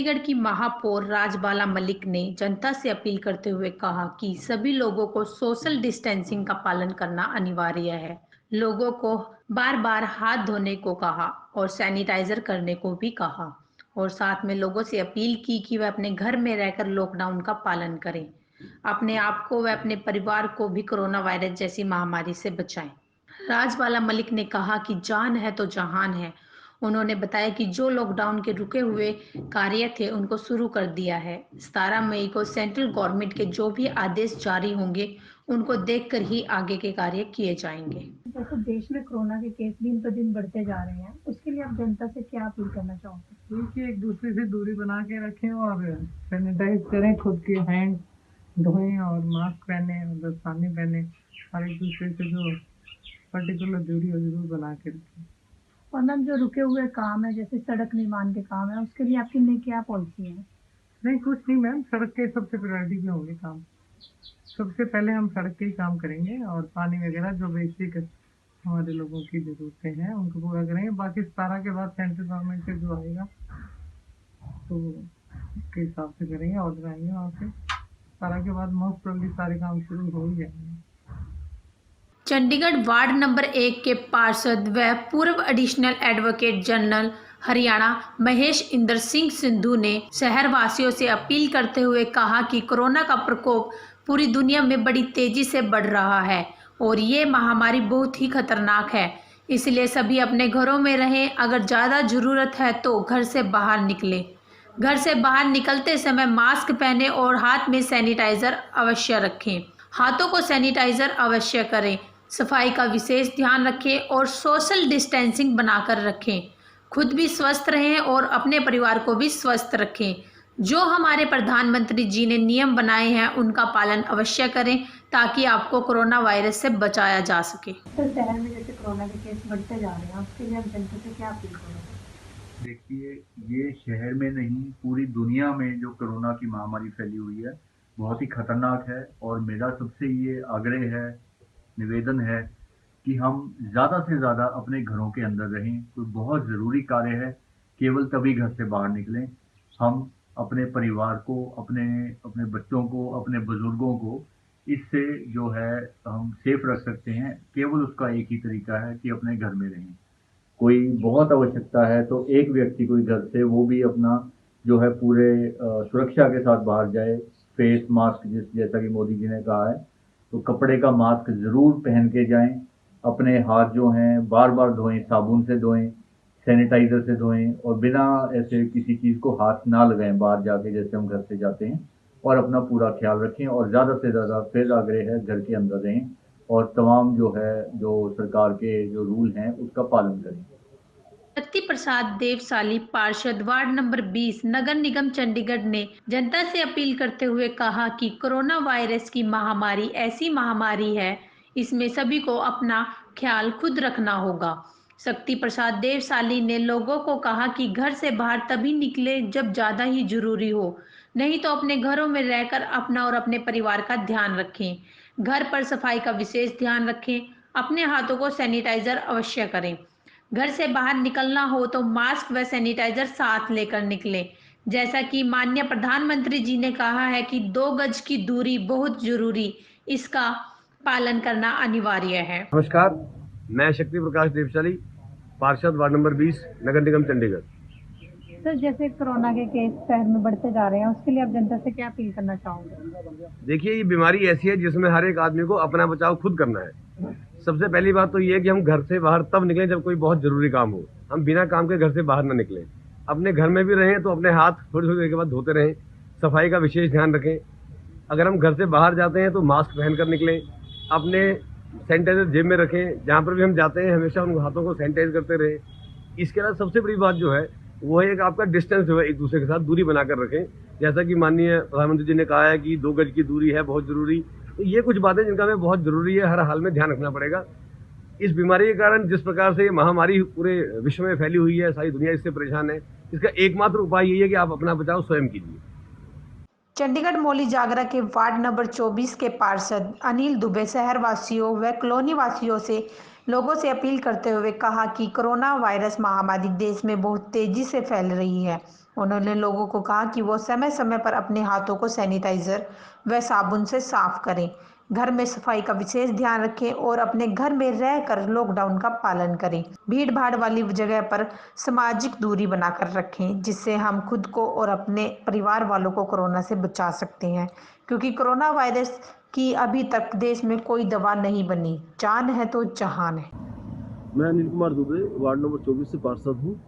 चंडीगढ़ की महापौर राजबाला मलिक ने जनता से अपील करते हुए कहा कि सभी लोगों को सोशल डिस्टेंसिंग का पालन करना अनिवार्य है। लोगों को बार बार हाथ धोने को कहा और सैनिटाइजर करने को भी कहा और साथ में लोगों से अपील की कि वे अपने घर में रहकर लॉकडाउन का पालन करें। अपने आप को व अपने परिवार को भी कोरोना वायरस जैसी महामारी से बचाएं। राजबाला मलिक ने कहा कि जान है तो जहान है। उन्होंने बताया कि जो लॉकडाउन के रुके हुए कार्य थे उनको शुरू कर दिया है। 17 मई को सेंट्रल गवर्नमेंट के जो भी आदेश जारी होंगे उनको देखकर ही आगे के कार्य किए जाएंगे। जैसे देश में कोरोना के केस दिन पर दिन बढ़ते जा रहे हैं, उसके लिए आप जनता से क्या अपील करना चाहोगे? देखिए, एक दूसरे से दूरी बना के रखें और सैनिटाइज करें, खुद के हैंड धोएं और मास्क पहने और दस्ताने पहने और एक दूसरे से जो पर्टिकुलर दूरी है जरूर बना के रखें। और मैम, जो रुके हुए काम है जैसे सड़क निर्माण के काम है, उसके लिए आपकी नई क्या पॉलिसी है? नहीं, कुछ नहीं मैम, सड़क के सबसे प्रायोरिटी पे होंगे काम। सबसे पहले हम सड़क के ही काम करेंगे और पानी वगैरह जो बेसिक हमारे लोगों की ज़रूरतें हैं उनको पूरा करेंगे। बाकी 17 के बाद सेंट्रल गवर्नमेंट से जो आएगा तो उसके हिसाब से करेंगे, ऑर्डर आएंगे वहाँ से। 17 के बाद मोस्ट प्रोबेबली सारे काम शुरू हो ही जाएंगे। चंडीगढ़ वार्ड नंबर 1 के पार्षद व पूर्व additional advocate general Haryana Mahesh Indra Singh Sindhu ने शहर वासियों से अपील करते हुए कहा कि कोरोना का प्रकोप पूरी दुनिया में बड़ी तेजी से बढ़ रहा है और ये महामारी बहुत ही खतरनाक है। इसलिए सभी अपने घरों में रहें। अगर ज़्यादा ज़रूरत है तो घर से बाहर निकलें। घर से बाहर निकलते समय मास्क पहनें और हाथ में सैनिटाइज़र अवश्य रखें। हाथों को सैनिटाइज़र अवश्य करें। सफाई का विशेष ध्यान रखें और सोशल डिस्टेंसिंग बनाकर रखें। खुद भी स्वस्थ रहें और अपने परिवार को भी स्वस्थ रखें। जो हमारे प्रधानमंत्री जी ने नियम बनाए हैं उनका पालन अवश्य करें ताकि आपको कोरोना वायरस से बचाया जा सके। तो शहर में जैसे कोरोना के केस बढ़ते जा रहे हैं, उसके लिए आप जनता से क्या अपील करोगे? देखिए, ये शहर में नहीं पूरी दुनिया में जो कोरोना की महामारी फैली हुई है बहुत ही खतरनाक है और मेरा सबसे ये आग्रह है, निवेदन है कि हम ज़्यादा से ज़्यादा अपने घरों के अंदर रहें। कोई बहुत ज़रूरी कार्य है केवल तभी घर से बाहर निकलें। हम अपने परिवार को, अपने अपने बच्चों को, अपने बुजुर्गों को इससे जो है हम सेफ रख सकते हैं। केवल उसका एक ही तरीका है कि अपने घर में रहें। कोई बहुत आवश्यकता है तो एक व्यक्ति कोई घर से वो भी अपना जो है पूरे सुरक्षा के साथ बाहर जाए। फेस मास्क जैसा कि मोदी जी ने कहा है तो कपड़े का मास्क ज़रूर पहन के जाएं। अपने हाथ जो हैं बार बार धोएं, साबुन से धोएं, सैनिटाइज़र से धोएं और बिना ऐसे किसी चीज़ को हाथ ना लगाएं बाहर जाके जैसे हम घर से जाते हैं। और अपना पूरा ख्याल रखें और ज़्यादा से ज़्यादा फिर आग्रह है घर के अंदर रहें और तमाम जो है जो सरकार के जो रूल हैं उसका पालन करें। शक्ति प्रसाद देवसाली पार्षद वार्ड नंबर 20 नगर निगम चंडीगढ़ ने जनता से अपील करते हुए कहा कि कोरोना वायरस की महामारी ऐसी महामारी है, इसमें सभी को अपना ख्याल खुद रखना होगा। शक्ति प्रसाद देवसाली ने लोगों को कहा कि घर से बाहर तभी निकले जब ज़्यादा ही जरूरी हो, नहीं तो अपने घरों में रहकर अपना और अपने परिवार का ध्यान रखें। घर पर सफाई का विशेष ध्यान रखें। अपने हाथों को सैनिटाइजर अवश्य करें। घर से बाहर निकलना हो तो मास्क व सैनिटाइजर साथ लेकर निकलें। जैसा कि माननीय प्रधानमंत्री जी ने कहा है कि 2 गज की दूरी बहुत जरूरी, इसका पालन करना अनिवार्य है। नमस्कार, मैं शक्ति प्रकाश देवशाली, पार्षद वार्ड नंबर 20 नगर निगम चंडीगढ़। सर, जैसे कोरोना के केस शहर में बढ़ते जा रहे हैं, उसके लिए आप जनता से क्या अपील करना चाहोगे? देखिए, ये बीमारी ऐसी है जिसमें हर एक आदमी को अपना बचाव खुद करना है। सबसे पहली बात तो ये है कि हम घर से बाहर तब निकलें जब कोई बहुत जरूरी काम हो। हम बिना काम के घर से बाहर ना निकलें। अपने घर में भी रहें तो अपने हाथ थोड़ी थोड़ी देर के बाद धोते रहें। सफाई का विशेष ध्यान रखें। अगर हम घर से बाहर जाते हैं तो मास्क पहनकर निकलें। अपने सैनिटाइजर जेब में रखें। जहाँ पर भी हम जाते हैं हमेशा उन हाथों को सैनिटाइज करते रहें। इसके अलावा सबसे बड़ी बात जो है वो है कि आपका डिस्टेंस जो है एक दूसरे के साथ दूरी बनाकर रखें। जैसा कि माननीय प्रधानमंत्री जी ने कहा है कि 2 गज की दूरी है बहुत जरूरी। तो ये कुछ बातें जिनका हमें बहुत जरूरी है, हर हाल में ध्यान रखना पड़ेगा। इस बीमारी के कारण जिस प्रकार से ये महामारी पूरे विश्व में फैली हुई है, सारी दुनिया इससे परेशान है। इसका एकमात्र उपाय यही है कि आप अपना बचाव स्वयं कीजिए। चंडीगढ़ मौली जागरा के वार्ड नंबर 24 के पार्षद अनिल दुबे शहर वासियों व कॉलोनी वासियों से लोगों से अपील करते हुए कहा कि कोरोना वायरस महामारी देश में बहुत तेजी से फैल रही है उन्होंने लोगों को कहा कि वो समय समय पर अपने हाथों को सैनिटाइजर व साबुन से साफ करें, घर में सफाई का विशेष ध्यान रखें और अपने घर में रहकर लॉकडाउन का पालन करें। भीड़ भाड़ वाली जगह पर सामाजिक दूरी बनाकर रखें, जिससे हम खुद को और अपने परिवार वालों को कोरोना से बचा सकते हैं, क्योंकि कोरोना वायरस की अभी तक देश में कोई दवा नहीं बनी। जान है तो जहान है। मैं अनिल कुमार दुबे, वार्ड नंबर 24 से पार्षद हूँ।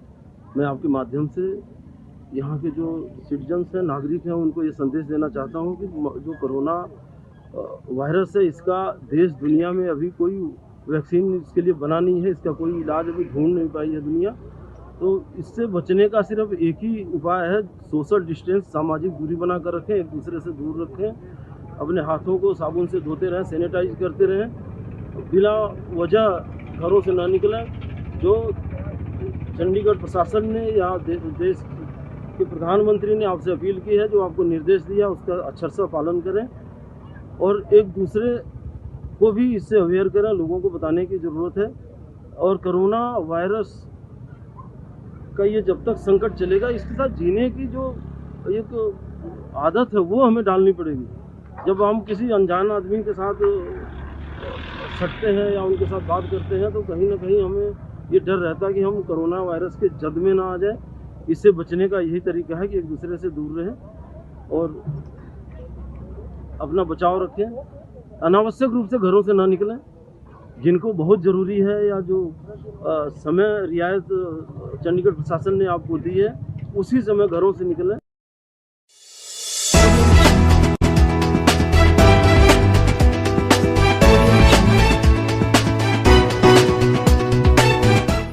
मैं आपके माध्यम से यहाँ के जो सिटीजन्स हैं, नागरिक हैं, उनको ये संदेश देना चाहता हूँ कि जो कोरोना वायरस है, इसका देश दुनिया में अभी कोई वैक्सीन इसके लिए बना नहीं है, इसका कोई इलाज अभी ढूंढ नहीं पाई है दुनिया। तो इससे बचने का सिर्फ एक ही उपाय है, सोशल डिस्टेंस, सामाजिक दूरी बना कर रखें, एक दूसरे से दूर रखें, अपने हाथों को साबुन से धोते रहें, सैनिटाइज करते रहें, बिना वजह घरों से ना निकलें। जो चंडीगढ़ प्रशासन ने या देश के प्रधानमंत्री ने आपसे अपील की है, जो आपको निर्देश दिया, उसका अक्षर से पालन करें और एक दूसरे को भी इससे अवेयर करें, लोगों को बताने की ज़रूरत है। और कोरोना वायरस का ये जब तक संकट चलेगा, इसके साथ जीने की जो एक आदत है वो हमें डालनी पड़ेगी। जब हम किसी अनजान आदमी के साथ सटते हैं या उनके साथ बात करते हैं, तो कहीं ना कहीं हमें ये डर रहता है कि हम कोरोना वायरस के जद में ना आ जाए। इससे बचने का यही तरीका है कि एक दूसरे से दूर रहें और अपना बचाव रखें, अनावश्यक रूप से घरों से ना निकलें। जिनको बहुत ज़रूरी है या जो समय रियायत चंडीगढ़ प्रशासन ने आपको दी है, उसी समय घरों से निकलें।